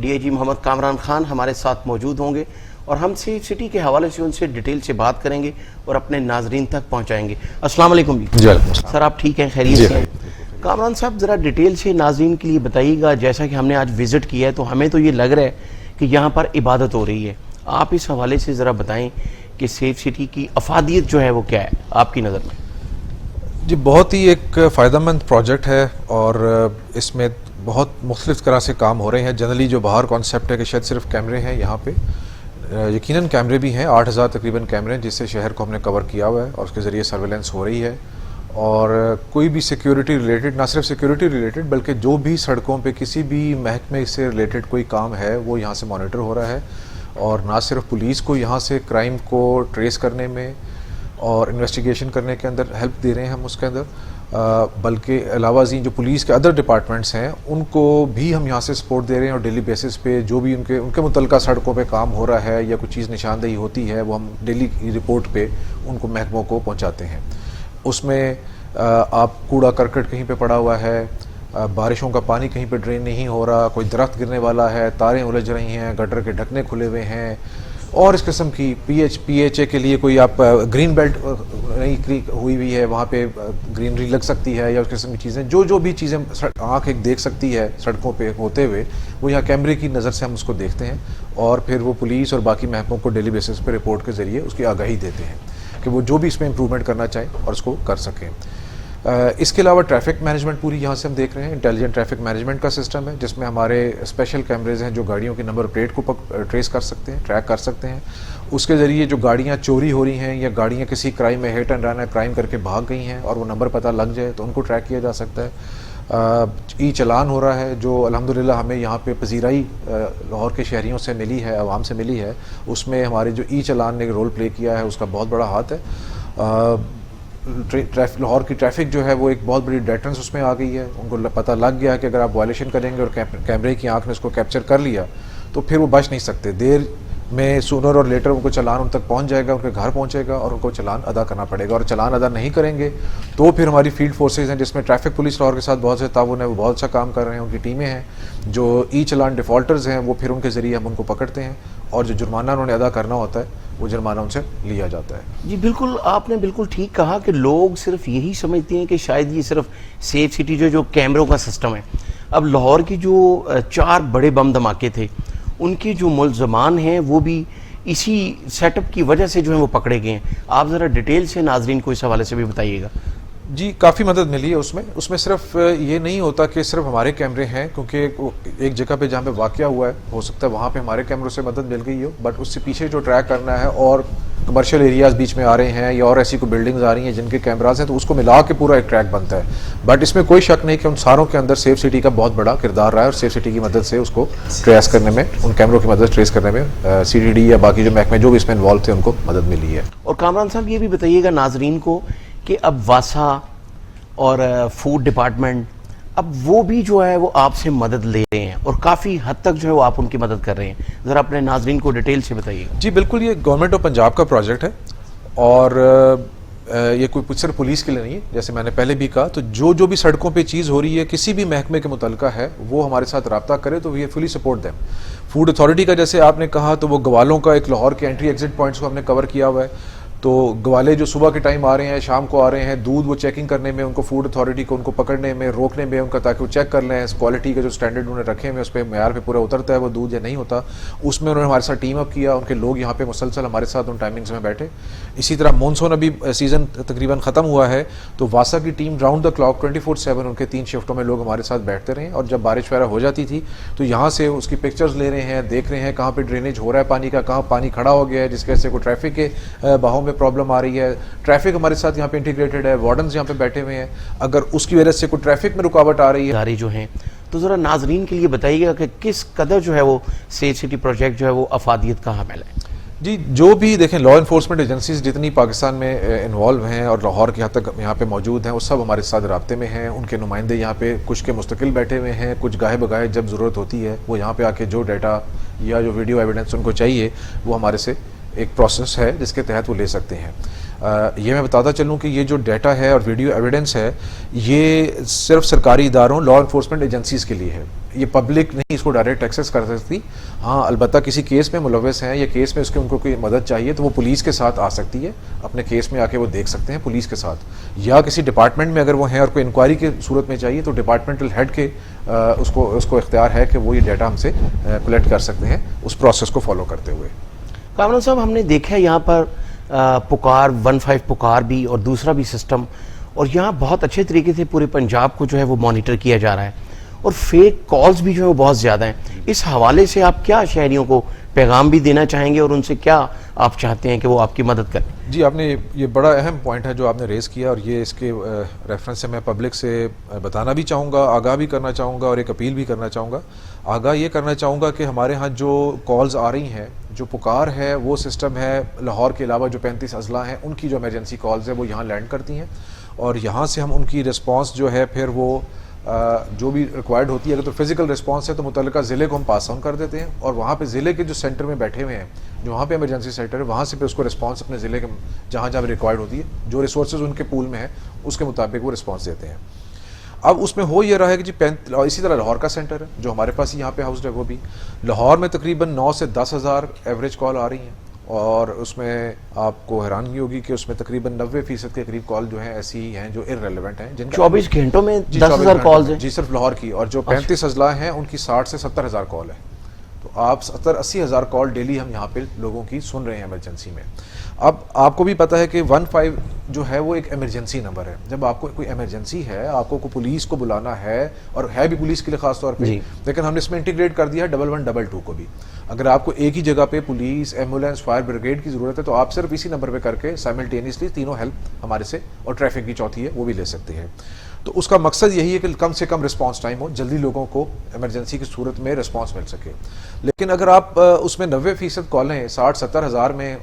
B: DIG محمد کامران خان ہمارے ساتھ موجود ہوں گے اور ہم سیف سٹی کے حوالے سے ان سے ڈیٹیل سے بات کریں گے اور اپنے ناظرین تک پہنچائیں گے. السلام علیکم جی.
I: جی وعلیکم السلام.
B: سر, آپ ٹھیک ہیں, خیریت سے ہیں؟ کامران صاحب, ذرا ڈیٹیل سے ناظرین کے لیے بتائیے گا. جیسا کہ ہم نے آج وزٹ کیا ہے تو ہمیں تو یہ لگ رہا ہے کہ یہاں پر عبادت ہو رہی ہے. آپ اس حوالے سے ذرا بتائیں کہ سیف سٹی کی افادیت جو ہے وہ کیا ہے آپ کی نظر میں؟
I: جی, بہت ہی ایک فائدہ مند پروجیکٹ ہے اور اس میں بہت مختلف طرح سے کام ہو رہے ہیں. جنرلی جو باہر کانسیپٹ ہے کہ شاید صرف کیمرے ہیں, یہاں پہ یقیناً کیمرے بھی ہیں. 8,000 تقریباً کیمرے ہیں جس سے شہر کو ہم نے کور کیا ہوا ہے اور اس کے ذریعے سرویلنس ہو رہی ہے. اور کوئی بھی سیکیورٹی ریلیٹڈ, نہ صرف سیکیورٹی ریلیٹڈ بلکہ جو بھی سڑکوں پہ کسی بھی محکمے سے ریلیٹڈ کوئی کام ہے وہ یہاں سے مانیٹر ہو رہا ہے. اور نہ صرف پولیس کو یہاں سے کرائم کو ٹریس کرنے میں اور انویسٹیگیشن کرنے کے اندر ہیلپ دے رہے ہیں ہم اس کے اندر, بلکہ علاوہ ازیں جو پولیس کے ادر ڈپارٹمنٹس ہیں ان کو بھی ہم یہاں سے سپورٹ دے رہے ہیں. اور ڈیلی بیسس پہ جو بھی ان کے متعلقہ سڑکوں پہ کام ہو رہا ہے یا کوئی چیز نشاندہی ہوتی ہے وہ ہم ڈیلی رپورٹ پہ ان کو محکموں کو پہنچاتے ہیں. اس میں آپ کوڑا کرکٹ کہیں پہ پڑا ہوا ہے, بارشوں کا پانی کہیں پہ ڈرین نہیں ہو رہا, کوئی درخت گرنے والا ہے, تاریں الجھ رہی ہیں, گٹر کے ڈھکنے کھلے ہوئے ہیں, اور اس قسم کی پی ایچ اے کے لیے کوئی آپ گرین بیلٹ نہیں ہوئی ہوئی ہے وہاں پہ گرینری لگ سکتی ہے, یا اس قسم کی چیزیں جو بھی چیزیں آنکھ ایک دیکھ سکتی ہے سڑکوں پہ ہوتے ہوئے, وہ یہاں کیمرے کی نظر سے ہم اس کو دیکھتے ہیں اور پھر وہ پولیس اور باقی محکموں کو ڈیلی بیسس پہ رپورٹ کے ذریعے اس کی آگاہی دیتے ہیں کہ وہ جو بھی اس میں امپروومنٹ کرنا چاہیں اور اس کو کر سکیں. اس کے علاوہ ٹریفک مینجمنٹ پوری یہاں سے ہم دیکھ رہے ہیں. انٹیلیجنٹ ٹریفک مینجمنٹ کا سسٹم ہے جس میں ہمارے اسپیشل کیمریز ہیں جو گاڑیوں کی نمبر پلیٹ کو ٹریس کر سکتے ہیں, ٹریک کر سکتے ہیں. اس کے ذریعے جو گاڑیاں چوری ہو رہی ہیں یا گاڑیاں کسی کرائم میں ہٹ اینڈ رن کرائم کر کے بھاگ گئی ہیں اور وہ نمبر پتہ لگ جائے تو ان کو ٹریک کیا جا سکتا ہے. ای چلان ہو رہا ہے جو الحمدللہ ہمیں یہاں پہ پذیرائی لاہور کے شہریوں سے ملی ہے, عوام سے ملی ہے. اس میں ہمارے جو ای چلان نے رول پلے کیا ہے اس کا بہت بڑا ہاتھ ہے. لاہور کی ٹریفک جو ہے وہ ایک بہت بڑی ڈیٹرنس اس میں آ گئی ہے. ان کو پتہ لگ گیا کہ اگر آپ وائلیشن کریں گے اور کیمرے کی آنکھ نے اس کو کیپچر کر لیا تو پھر وہ بچ نہیں سکتے. دیر میں سونر اور لیٹر ان کو چلان ان تک پہنچ جائے گا, ان کے گھر پہنچے گا اور ان کو چلان ادا کرنا پڑے گا. اور چلان ادا نہیں کریں گے تو پھر ہماری فیلڈ فورسز ہیں جس میں ٹریفک پولیس لاہور کے ساتھ بہت سے تعاون ہے, وہ بہت اچھا کام کر رہے ہیں. ان کی ٹیمیں ہیں جو ای چلان ڈیفالٹرز ہیں وہ پھر ان کے ذریعے ہم ان کو پکڑتے ہیں اور جو جرمانہ انہوں نے ادا کرنا ہوتا ہے وہ جرمانہ ان سے لیا جاتا ہے.
B: جی بالکل, آپ نے بالکل ٹھیک کہا کہ لوگ صرف یہی سمجھتے ہیں کہ شاید یہ صرف سیف سٹی جو کیمروں کا سسٹم ہے. اب لاہور کی جو 4 بڑے بم دھماکے تھے ان کے جو ملزمان ہیں وہ بھی اسی سیٹ اپ کی وجہ سے جو ہیں وہ پکڑے گئے ہیں. آپ ذرا ڈیٹیل سے ناظرین کو اس حوالے سے بھی بتائیے گا.
I: جی کافی مدد ملی ہے اس میں صرف یہ نہیں ہوتا کہ صرف ہمارے کیمرے ہیں, کیونکہ ایک جگہ پہ جہاں پہ واقعہ ہوا ہے ہو سکتا ہے وہاں پہ ہمارے کیمروں سے مدد مل گئی ہو, بٹ اس سے پیچھے جو ٹریک کرنا ہے اور کمرشل ایریاز بیچ میں آ رہے ہیں یا اور ایسی کوئی بلڈنگز آ رہی ہیں جن کے کیمراز ہیں تو اس کو ملا کے پورا ایک ٹریک بنتا ہے. بٹ اس میں کوئی شک نہیں کہ ان ساروں کے اندر سیف سٹی کا بہت بڑا کردار رہا ہے اور سیف سٹی کی مدد سے اس کو ٹریس کرنے میں, ان کیمروں کی مدد ٹریس کرنے میں سی ڈی ڈی یا باقی جو محکمے جو بھی اس میں انوالو تھے ان کو مدد ملی ہے.
B: اور کامران صاحب یہ بھی بتائیے گا ناظرین کو کہ اب واسا اور فوڈ ڈپارٹمنٹ اب وہ بھی جو ہے وہ آپ سے مدد لے رہے ہیں اور کافی حد تک جو ہے وہ آپ ان کی مدد کر رہے ہیں. ذرا اپنے ناظرین کو ڈیٹیل سے بتائیے.
I: جی بالکل, یہ گورنمنٹ آف پنجاب کا پروجیکٹ ہے اور یہ کوئی صرف پولیس کے لیے نہیں ہے. جیسے میں نے پہلے بھی کہا تو جو بھی سڑکوں پہ چیز ہو رہی ہے کسی بھی محکمے کے متعلقہ ہے وہ ہمارے ساتھ رابطہ کرے تو یہ فلی سپورٹ دیں. فوڈ اتھارٹی کا جیسے آپ نے کہا تو وہ گوالوں کا ایک لاہور کے انٹری ایگزٹ پوائنٹس کو ہم نے کور کیا ہوا ہے. تو گوالے جو صبح کے ٹائم آ رہے ہیں شام کو آ رہے ہیں, دودھ وہ چیکنگ کرنے میں ان کو فوڈ اتھارٹی کو ان کو پکڑنے میں روکنے میں ان کا تاکہ وہ چیک کر لیں کوالٹی کا جو اسٹینڈرڈ انہوں نے رکھے ہوئے اس پہ معیار پہ پورا اترتا ہے وہ دودھ یا نہیں ہوتا. اس میں انہوں نے ہمارے ساتھ ٹیم اپ کیا, ان کے لوگ یہاں پہ مسلسل ہمارے ساتھ ان ٹائمنگز میں بیٹھے. اسی طرح مونسون ابھی سیزن تقریباً ختم ہوا ہے تو واسا کی ٹیم راؤنڈ دا کلاک 24/7 ان کے 3 شفٹوں میں لوگ ہمارے ساتھ بیٹھتے رہے. اور جب بارش وغیرہ ہو جاتی تھی تو یہاں سے اس کی پکچرز لے رہے ہیں, دیکھ رہے ہیں کہاں پہ ڈرینیج ہو رہا ہے پانی کا, کہاں پانی کھڑا ہو گیا ہے جس کی وجہ سے کوئی ٹریفک کے بہاؤ میں پرابلم آ رہی ہے. ٹریفک ہمارے ساتھ یہاں پہ انٹیگریٹڈ ہے, وارڈنز یہاں پہ بیٹھے ہوئے ہیں, اگر اس کی وجہ سے کوئی ٹریفک میں رکاوٹ آ رہی ہے
B: ادارے جو ہیں تو ذرا ناظرین کے لیے بتائیے گا کہ کس قدر جو ہے وہ سیف سٹی پروجیکٹ جو ہے وہ افادیت کا حامل ہے.
I: جی جو بھی دیکھیں لا انفورسمنٹ ایجنسیز جتنی پاکستان میں انوالو ہیں اور لاہور کے حد تک یہاں پہ موجود ہیں وہ سب ہمارے ساتھ رابطے میں ہیں. ان کے نمائندے یہاں پہ کچھ کے مستقل بیٹھے ہوئے ہیں, کچھ گاہے بگاہے جب ضرورت ہوتی ہے وہ یہاں پہ آ کے جو ڈیٹا یا جو ویڈیو ایویڈنس ان کو چاہیے وہ ہمارے سے ایک پروسیس ہے جس کے تحت وہ لے سکتے ہیں. یہ میں بتاتا چلوں کہ یہ جو ڈیٹا ہے اور ویڈیو ایویڈنس ہے یہ صرف سرکاری اداروں لا انفورسمنٹ ایجنسیز کے لیے ہے, یہ پبلک نہیں اس کو ڈائریکٹ ایکسیس کر سکتی. ہاں البتہ کسی کیس میں ملوث ہیں یا کیس میں اس کے ان کو کوئی مدد چاہیے تو وہ پولیس کے ساتھ آ سکتی ہے, اپنے کیس میں آ کے وہ دیکھ سکتے ہیں پولیس کے ساتھ, یا کسی ڈپارٹمنٹ میں اگر وہ ہیں اور کوئی انکوائری کی صورت میں چاہیے تو ڈپارٹمنٹل ہیڈ کے اس کو اختیار ہے کہ وہ یہ ڈیٹا ہم سے کلیکٹ کر سکتے ہیں اس پروسیس کو فالو کرتے ہوئے.
B: کامران صاحب ہم نے دیکھا ہے یہاں پر پکار 15 پکار بھی اور دوسرا بھی سسٹم, اور یہاں بہت اچھے طریقے سے پورے پنجاب کو جو ہے وہ مانیٹر کیا جا رہا ہے. اور فیک کالز بھی جو ہے وہ بہت زیادہ ہیں. اس حوالے سے آپ کیا شہریوں کو پیغام بھی دینا چاہیں گے اور ان سے کیا آپ چاہتے ہیں کہ وہ آپ کی مدد کریں؟
I: جی آپ نے یہ بڑا اہم پوائنٹ ہے جو آپ نے ریز کیا, اور یہ اس کے ریفرنس سے میں پبلک سے بتانا بھی چاہوں گا, آگاہ بھی کرنا چاہوں گا اور ایک اپیل بھی کرنا چاہوں گا. آگاہ یہ کرنا چاہوں گا کہ ہمارے ہاں جو کالز آ رہی ہیں, جو پکار ہے, وہ سسٹم ہے لاہور کے علاوہ جو 35 اضلاع ہیں ان کی جو ایمرجنسی کالز ہیں وہ یہاں لینڈ کرتی ہیں, اور یہاں سے ہم ان کی رسپانس جو ہے پھر وہ جو بھی ریکوائرڈ ہوتی ہے, اگر تو فزیکل رسپانس ہے تو متعلقہ ضلع کو ہم پاس آن کر دیتے ہیں, اور وہاں پہ ضلع کے جو سینٹر میں بیٹھے ہوئے ہیں, جو وہاں پہ ایمرجنسی سینٹر ہے, وہاں سے پھر اس کو رسپانس اپنے ضلع کے جہاں جہاں ریکوائرڈ ہوتی ہے, جو ریسورسز ان کے پول میں ہیں اس کے مطابق وہ رسپانس دیتے ہیں. اب اس میں ہو یہ رہا ہے کہ جی اسی طرح لاہور کا سینٹر ہے جو ہمارے پاس یہاں پہ ہاؤسڈ ہے, وہ بھی لاہور میں تقریباً 9 سے 10 ہزار ایوریج کال آ رہی ہیں, اور اس میں آپ کو حیرانگی ہوگی کہ اس میں تقریباً 90% کے قریب کال جو ہیں ایسی ہیں جو ارریلیونٹ ہیں, جن
B: 24 گھنٹوں میں 10,000 کالز ہیں.
I: جی صرف لاہور کی, اور جو 35 اضلاع ہیں ان کی 60 سے 70 ہزار کال ہے. تو آپ 70-80 ہزار کال ڈیلی ہم یہاں پہ لوگوں کی سن رہے ہیں ایمرجنسی میں. اب آپ کو بھی پتہ ہے کہ 15 جو ہے وہ ایک ایمرجنسی نمبر ہے. جب آپ کو کوئی ایمرجنسی ہے, آپ کو پولیس کو بلانا ہے, اور ہے بھی پولیس کے لیے خاص طور پہ, لیکن ہم نے اس میں انٹیگریٹ کر دیا ہے 1122 کو بھی. اگر آپ کو ایک ہی جگہ پہ پولیس, ایمبولینس, فائر بریگیڈ کی ضرورت ہے تو آپ صرف اسی نمبر پہ کر کے سائملٹینیسلی تینوں ہیلپ ہمارے سے, اور ٹریفک کی چوتھی ہے وہ بھی لے سکتے ہیں. تو اس کا مقصد یہی ہے کہ کم سے کم رسپانس ٹائم ہو, جلدی لوگوں کو ایمرجنسی کی صورت میں رسپانس مل سکے. لیکن اگر آپ اس میں 90% کالیں 60-70 ہزار میں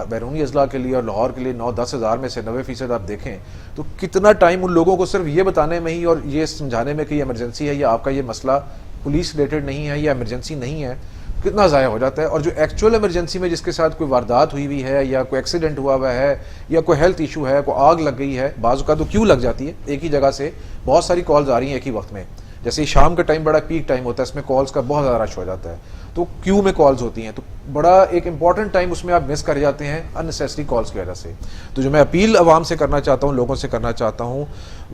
I: بیرونی اضلاع کے لیے اور لاہور کے لیے 9-10 ہزار میں سے 90% آپ دیکھیں تو کتنا ٹائم ان لوگوں کو صرف یہ بتانے میں ہی اور یہ سمجھانے میں کہ یہ ایمرجنسی ہے یا آپ کا یہ مسئلہ پولیس ریلیٹڈ نہیں ہے یا ایمرجنسی نہیں ہے, کتنا ضائع ہو جاتا ہے. اور جو ایکچوئل ایمرجنسی میں جس کے ساتھ کوئی واردات ہوئی ہوئی ہے یا کوئی ایکسیڈنٹ ہوا ہوا ہے یا کوئی ہیلتھ ایشو ہے, کوئی آگ لگ گئی ہے, بعض اوقات تو کیوں لگ جاتی ہے, ایک ہی جگہ سے بہت ساری کالز آ رہی ہیں ایک ہی وقت میں. جیسے شام کا ٹائم بڑا پیک ٹائم ہوتا ہے, اس میں کالز کا بہت زیادہ رش ہو جاتا ہے, تو کیو میں کالز ہوتی ہیں, تو بڑا ایک امپورٹنٹ ٹائم اس میں آپ مس کر جاتے ہیں اننیسیسری کالز کی وجہ سے. تو جو میں اپیل عوام سے کرنا چاہتا ہوں, لوگوں سے کرنا چاہتا ہوں,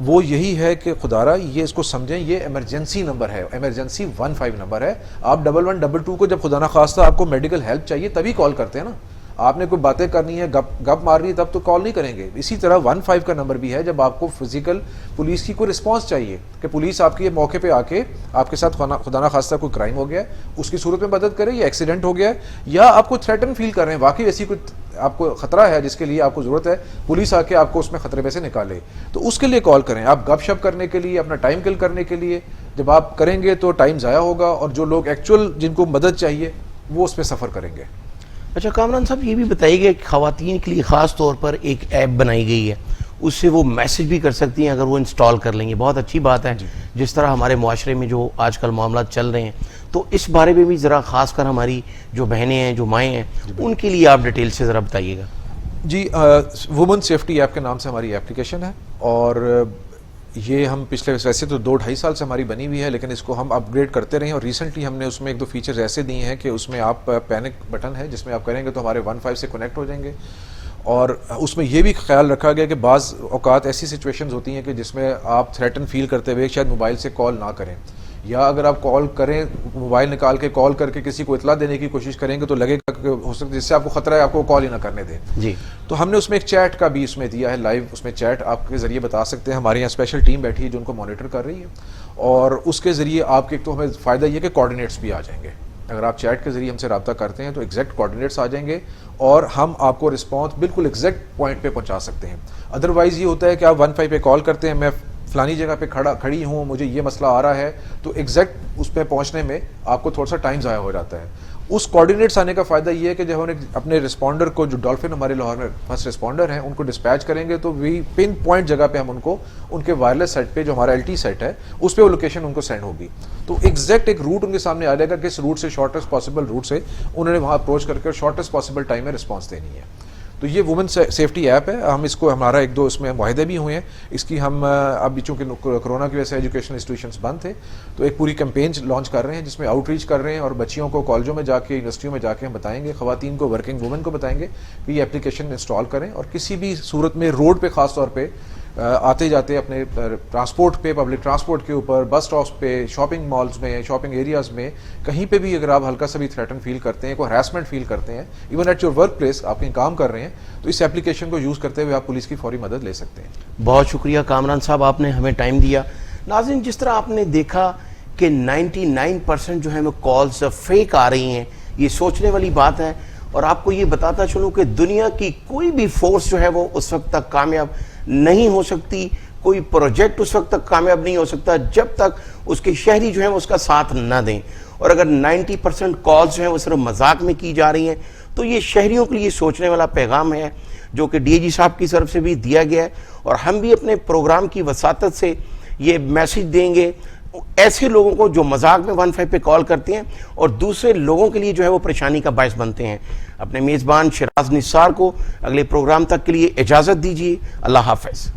I: وہ یہی ہے کہ خدارا یہ اس کو سمجھیں, یہ ایمرجنسی نمبر ہے, ایمرجنسی 15 نمبر ہے. آپ 1122 کو جب خدا نخواستہ آپ کو میڈیکل ہیلپ چاہیے تبھی کال کرتے ہیں نا. آپ نے کوئی باتیں کرنی ہے, گپ مارنی ہے, تب تو کال نہیں کریں گے. اسی طرح 15 کا نمبر بھی ہے جب آپ کو فزیکل پولیس کی کوئی رسپانس چاہیے کہ پولیس آپ کے موقع پہ آ کے آپ کے ساتھ خدا نخواستہ کوئی کرائم ہو گیا ہے اس کی صورت میں مدد کرے, یا ایکسیڈنٹ ہو گیا ہے, یا آپ کو تھریٹن فیل کر رہے ہیں, واقعی ایسی کوئی آپ کو خطرہ ہے جس کے لیے آپ کو ضرورت ہے پولیس آ کے آپ کو اس میں خطرے میں سے نکالے, تو اس کے لیے کال کریں. آپ گپ شپ کرنے کے لیے, اپنا ٹائم کل کرنے کے لیے جب آپ کریں گے تو ٹائم ضائع ہوگا, اور جو لوگ ایکچوئل جن کو مدد چاہیے وہ اس پہ سفر کریں گے.
B: اچھا کامران صاحب, یہ بھی بتائیے کہ خواتین کے لیے خاص طور پر ایک ایپ بنائی گئی ہے, اس سے وہ میسج بھی کر سکتی ہیں اگر وہ انسٹال کر لیں گے. بہت اچھی بات ہے. جس طرح ہمارے معاشرے میں جو آج کل معاملات چل رہے ہیں, تو اس بارے میں بھی ذرا خاص کر ہماری جو بہنیں ہیں, جو مائیں ہیں, ان کے لیے آپ ڈیٹیل سے ذرا بتائیے گا.
I: جی, وومن سیفٹی ایپ کے نام سے ہماری اپلیکیشن ہے, اور یہ ہم پچھلے ویسے تو 2-2.5 سال سے ہماری بنی ہوئی ہے, لیکن اس کو ہم اپ گریڈ کرتے رہے ہیں, اور ریسنٹلی ہم نے اس میں 1-2 فیچرز ایسے دیے ہیں کہ اس میں آپ پینک بٹن ہے جس میں آپ کریں گے تو ہمارے 15 سے کنیکٹ ہو جائیں گے. اور اس میں یہ بھی خیال رکھا گیا کہ بعض اوقات ایسی سچویشنز ہوتی ہیں کہ جس میں آپ تھریٹن فیل کرتے ہوئے شاید موبائل سے کال نہ کریں, یا اگر آپ کال کریں, موبائل نکال کے کال کر کے کسی کو اطلاع دینے کی کوشش کریں گے تو لگے گا کہ ہو سکتا ہے جس سے آپ کو خطرہ ہے آپ کو کال ہی نہ کرنے دیں.
B: جی,
I: تو ہم نے اس میں ایک چیٹ کا بھی اس میں دیا ہے, لائیو اس میں چیٹ آپ کے ذریعے بتا سکتے ہیں. ہمارے یہاں اسپیشل ٹیم بیٹھی ہے جو ان کو مانیٹر کر رہی ہے, اور اس کے ذریعے آپ کے ایک تو ہمیں فائدہ یہ کہ کوآرڈینیٹس بھی آ جائیں گے. اگر آپ چیٹ کے ذریعے ہم سے رابطہ کرتے ہیں تو ایگزیکٹ کوآرڈینیٹس آ جائیں گے, اور ہم آپ کو رسپانس بالکل ایگزیکٹ پوائنٹ پہ پہنچا سکتے ہیں. ادروائز یہ ہوتا ہے کہ آپ 15 پہ کال کرتے ہیں, میں فلانی جگہ پہ کھڑی ہوں, مجھے یہ مسئلہ آ رہا ہے, تو ایگزیکٹ اس پہ پہنچنے میں آپ کو تھوڑا سا ٹائم ضائع ہو جاتا ہے. اس کوآرڈینیٹس آنے کا فائدہ یہ ہے کہ جب ہم اپنے رسپونڈر کو, جو ڈولفن ہمارے لاہور میں فرسٹ رسپونڈر ہیں, ان کو ڈسپیچ کریں گے تو وی پن پوائنٹ جگہ پہ ہم ان کو ان کے وائرلیس سیٹ پہ, جو ہمارا LT سیٹ ہے, اس پہ وہ لوکیشن ان کو سینڈ ہوگی. تو ایگزیکٹ ایک روٹ ان کے سامنے آ جائے گا کہ اس روٹ سے شارٹیسٹ پاسبل روٹ سے انہوں نے وہاں اپروچ کر کے شارٹیسٹ پاسبل ٹائم میں رسپانس دینی ہے. تو یہ وومن سیفٹی ایپ ہے. ہم اس کو, ہمارا 1-2 اس میں معاہدے بھی ہوئے ہیں اس کی. ہم اب چونکہ کرونا کی وجہ سے ایجوکیشن انسٹیٹیوشنس بند تھے, تو ایک پوری کیمپین لانچ کر رہے ہیں جس میں آؤٹ ریچ کر رہے ہیں, اور بچیوں کو کالجوں میں جا کے, یونیورسٹیوں میں جا کے ہم بتائیں گے, خواتین کو, ورکنگ وومن کو بتائیں گے کہ یہ اپلیکیشن انسٹال کریں, اور کسی بھی صورت میں روڈ پہ خاص طور پہ آتے جاتے اپنے ٹرانسپورٹ پہ, پبلک ٹرانسپورٹ کے اوپر, بس اسٹاپس پہ, شاپنگ مالز میں, شاپنگ ایریاز میں, کہیں پہ بھی اگر آپ ہلکا سا بھی تھریٹن فیل کرتے ہیں, کوئی ہراسمنٹ فیل کرتے ہیں, even at your work place آپ کہیں کام کر رہے ہیں, تو اس ایپلیکیشن کو یوز کرتے ہوئے آپ پولیس کی فوری مدد لے سکتے ہیں.
B: بہت شکریہ کامران صاحب, آپ نے ہمیں ٹائم دیا. ناظرین, جس طرح آپ نے دیکھا کہ 99% جو ہے وہ کالز فیک آ رہی ہیں، یہ سوچنے والی بات ہے. اور آپ کو یہ بتاتا چلوں کہ دنیا کی کوئی بھی فورس جو ہے وہ اس وقت تک کامیاب نہیں ہو سکتی، کوئی پروجیکٹ اس وقت تک کامیاب نہیں ہو سکتا جب تک اس کے شہری جو ہیں وہ اس کا ساتھ نہ دیں. اور اگر 90% کالز جو ہیں وہ صرف مذاق میں کی جا رہی ہیں تو یہ شہریوں کے لیے سوچنے والا پیغام ہے جو کہ ڈی اے جی صاحب کی طرف سے بھی دیا گیا ہے. اور ہم بھی اپنے پروگرام کی وساطت سے یہ میسج دیں گے ایسے لوگوں کو جو مذاق میں 15 پہ کال کرتے ہیں اور دوسرے لوگوں کے لیے جو ہے وہ پریشانی کا باعث بنتے ہیں. اپنے میزبان شراز نثار کو اگلے پروگرام تک کے لیے اجازت دیجیے. اللہ حافظ.